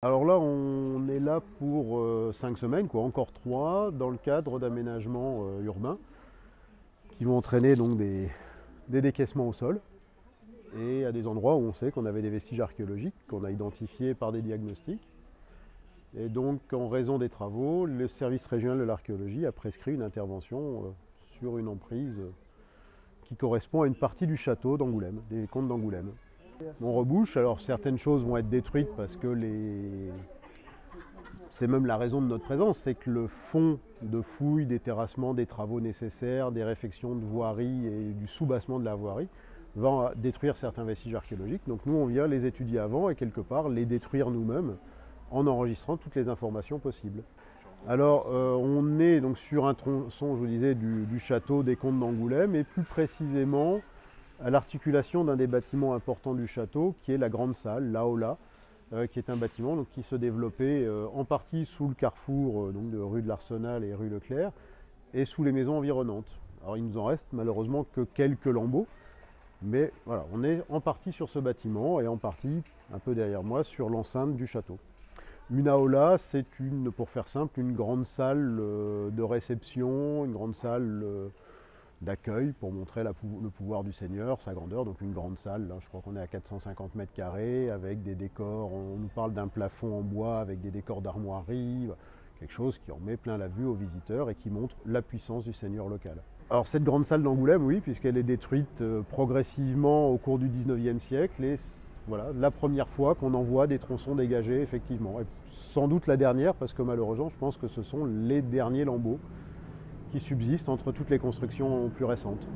Alors là, on est là pour 5 semaines, quoi, encore 3, dans le cadre d'aménagements urbains qui vont entraîner donc des décaissements au sol et à des endroits où on sait qu'on avait des vestiges archéologiques qu'on a identifiés par des diagnostics. Et donc, en raison des travaux, le service régional de l'archéologie a prescrit une intervention sur une emprise qui correspond à une partie du château d'Angoulême, des comtes d'Angoulême. On rebouche, alors certaines choses vont être détruites parce que c'est même la raison de notre présence, c'est que le fond de fouilles, des terrassements, des travaux nécessaires, des réfections de voirie et du soubassement de la voirie va détruire certains vestiges archéologiques. Donc nous, on vient les étudier avant et quelque part les détruire nous-mêmes en enregistrant toutes les informations possibles. Alors, on est donc sur un tronçon, je vous disais, du château des comtes d'Angoulême et plus précisément à l'articulation d'un des bâtiments importants du château, qui est la grande salle, l'Aula, qui est un bâtiment donc, qui se développait en partie sous le carrefour donc, de rue de l'Arsenal et rue Leclerc, et sous les maisons environnantes. Alors il nous en reste malheureusement que quelques lambeaux, mais voilà, on est en partie sur ce bâtiment et en partie, un peu derrière moi, sur l'enceinte du château. Une aula, c'est pour faire simple, une grande salle de réception, une grande salle d'accueil pour montrer le pouvoir du Seigneur, sa grandeur, donc une grande salle, là, je crois qu'on est à 450 mètres carrés, avec des décors, on nous parle d'un plafond en bois avec des décors d'armoiries, quelque chose qui en met plein la vue aux visiteurs et qui montre la puissance du Seigneur local. Alors cette grande salle d'Angoulême, oui, puisqu'elle est détruite progressivement au cours du 19e siècle, et voilà, la première fois qu'on en voit des tronçons dégagés, effectivement. Et sans doute la dernière, parce que malheureusement, je pense que ce sont les derniers lambeaux qui subsistent entre toutes les constructions plus récentes.